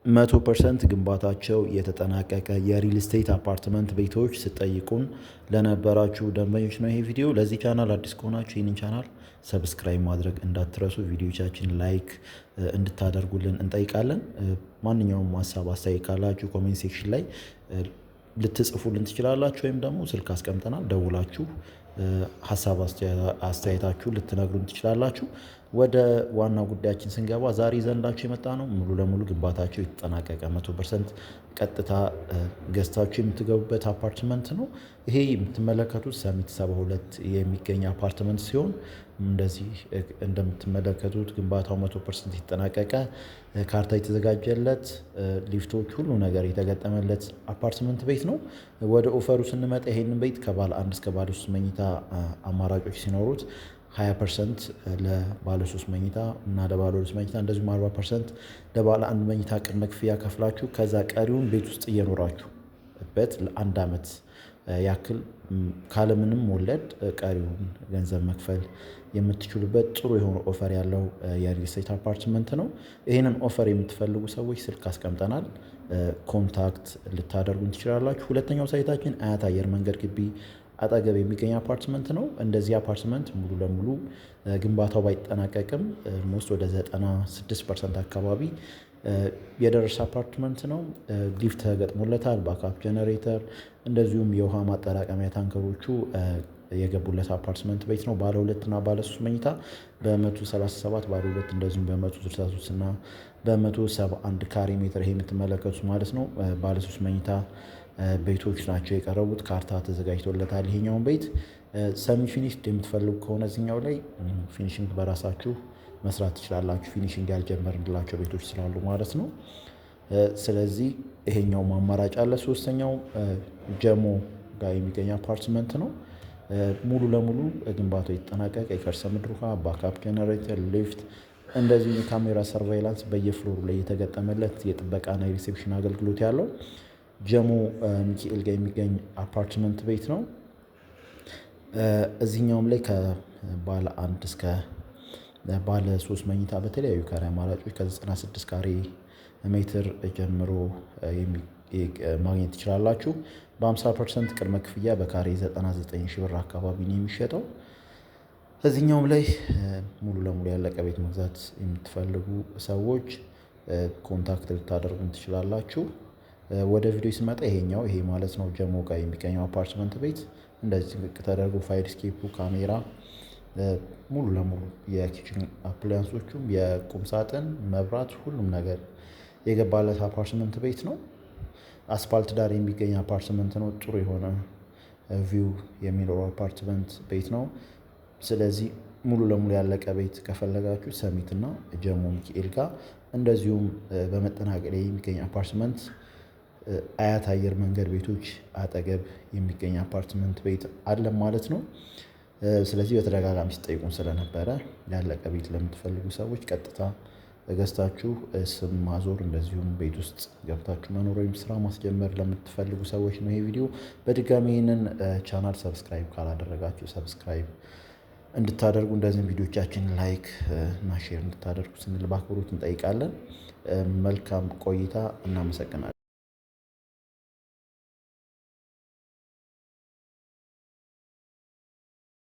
100% ግንባታቸው የተጠናቀቀ የሪል ስቴት አፓርትመንት ቤቶች ስትጠይቁን ለነበራችሁ ደንበኞች ነው ይሄ ቪዲዮ። ለዚህ ቻናል አዲስ ከሆናችሁ ይህንን ቻናል ሰብስክራይብ ማድረግ እንዳትረሱ፣ ቪዲዮቻችን ላይክ እንድታደርጉልን እንጠይቃለን። ማንኛውም ሀሳብ አስተያየት ካላችሁ ኮሜንት ሴክሽን ላይ ልትጽፉልን ትችላላችሁ፣ ወይም ደግሞ ስልክ አስቀምጠናል ደውላችሁ ሀሳብ አስተያየታችሁ ልትነግሩን ትችላላችሁ። ወደ ዋና ጉዳያችን ስንገባ ዛሬ ይዘንላችሁ የመጣ ነው ሙሉ ለሙሉ ግንባታቸው የተጠናቀቀ 100% ቀጥታ ገዝታችሁ የምትገቡበት አፓርትመንት ነው። ይሄ የምትመለከቱት ሰሚት 72 የሚገኝ አፓርትመንት ሲሆን እንደዚህ እንደምትመለከቱት ግንባታው 100% የተጠናቀቀ ካርታ የተዘጋጀለት ሊፍቶች፣ ሁሉ ነገር የተገጠመለት አፓርትመንት ቤት ነው። ወደ ኦፈሩ ስንመጣ ይሄንን ቤት ከባለ 1 እስከ ባለ 3 መኝታ አማራጮች ሲኖሩት 20% ለባለ 3 መኝታ እና ለባለ 2 መኝታ እንደዚሁም 40% ለባለ 1 መኝታ ቅድመ ክፍያ ከፍላችሁ ከዛ ቀሪውን ቤት ውስጥ እየኖራችሁበት ለ1 ዓመት ያክል ካለምንም ወለድ ቀሪውን ገንዘብ መክፈል የምትችሉበት ጥሩ የሆነ ኦፈር ያለው የሪል ስቴት አፓርትመንት ነው። ይህንን ኦፈር የምትፈልጉ ሰዎች ስልክ አስቀምጠናል፣ ኮንታክት ልታደርጉን ትችላላችሁ። ሁለተኛው ሳይታችን አያት አየር መንገድ ግቢ አጠገብ የሚገኝ አፓርትመንት ነው። እንደዚህ አፓርትመንት ሙሉ ለሙሉ ግንባታው ባይጠናቀቅም ሞስት ወደ 96% አካባቢ የደረሰ አፓርትመንት ነው። ሊፍት ተገጥሞለታል፣ ባክአፕ ጀነሬተር እንደዚሁም የውሃ ማጠራቀሚያ ታንከሮቹ የገቡለት አፓርትመንት ቤት ነው። ባለ 2 እና ባለ 3 መኝታ በ137 ባለ 2 እንደዚሁም በ163 እና በ171 ካሬ ሜትር ይሄ የምትመለከቱት ማለት ነው ባለ 3 መኝታ ቤቶች ናቸው የቀረቡት። ካርታ ተዘጋጅቶለታል። ይሄኛውን ቤት ሰሚ ፊኒሽድ የምትፈልጉ ከሆነ እዚኛው ላይ ፊኒሽንግ በራሳችሁ መስራት ትችላላችሁ። ፊኒሽንግ ያልጀመርንላቸው ቤቶች ስላሉ ማለት ነው። ስለዚህ ይሄኛው አማራጭ አለ። ሶስተኛው ጀሞ ጋር የሚገኝ አፓርትመንት ነው። ሙሉ ለሙሉ ግንባታው የተጠናቀቀ የከርሰ ምድር ውሃ፣ ባክአፕ ጀነሬተር፣ ሊፍት እንደዚሁ የካሜራ ሰርቫይላንስ በየፍሎሩ ላይ የተገጠመለት የጥበቃና የሪሴፕሽን አገልግሎት ያለው ጀሞ ሚካኤል ጋር የሚገኝ አፓርትመንት ቤት ነው። እዚህኛውም ላይ ከባለ 1 እስከ ባለ 3 መኝታ በተለያዩ ካሬ አማራጮች ከ96 ካሬ ሜትር ጀምሮ ማግኘት ትችላላችሁ። በ50% ቅድመ ክፍያ በካሬ 99 ሺህ ብር አካባቢ ነው የሚሸጠው። እዚህኛውም ላይ ሙሉ ለሙሉ ያለቀ ቤት መግዛት የምትፈልጉ ሰዎች ኮንታክት ልታደርጉን ትችላላችሁ። ወደ ቪዲዮ ሲመጣ ይሄ ማለት ነው ጀሞ ጋር የሚገኘው አፓርትመንት ቤት እንደዚህ ጥንቅቅ ተደርጎ ፋይር ስኬፑ፣ ካሜራ፣ ሙሉ ለሙሉ የኪችን አፕላያንሶቹም፣ የቁም ሳጥን፣ መብራት፣ ሁሉም ነገር የገባለት አፓርትመንት ቤት ነው። አስፋልት ዳር የሚገኝ አፓርትመንት ነው። ጥሩ የሆነ ቪው የሚኖረው አፓርትመንት ቤት ነው። ስለዚህ ሙሉ ለሙሉ ያለቀ ቤት ከፈለጋችሁ ሰሚት እና ጀሞ ሚካኤል ጋር እንደዚሁም በመጠናቀቅ ላይ የሚገኝ አፓርትመንት አያት አየር መንገድ ቤቶች አጠገብ የሚገኝ አፓርትመንት ቤት አለ ማለት ነው። ስለዚህ በተደጋጋሚ ሲጠይቁን ስለነበረ ያለቀ ቤት ለምትፈልጉ ሰዎች ቀጥታ ገዝታችሁ ስም ማዞር እንደዚሁም ቤት ውስጥ ገብታችሁ መኖር ወይም ስራ ማስጀመር ለምትፈልጉ ሰዎች ነው ይሄ ቪዲዮ። በድጋሚ ይህንን ቻናል ሰብስክራይብ ካላደረጋችሁ ሰብስክራይብ እንድታደርጉ እንደዚህም ቪዲዮቻችን ላይክ እና ሼር እንድታደርጉ ስንል በአክብሮት እንጠይቃለን። መልካም ቆይታ። እናመሰግናለን።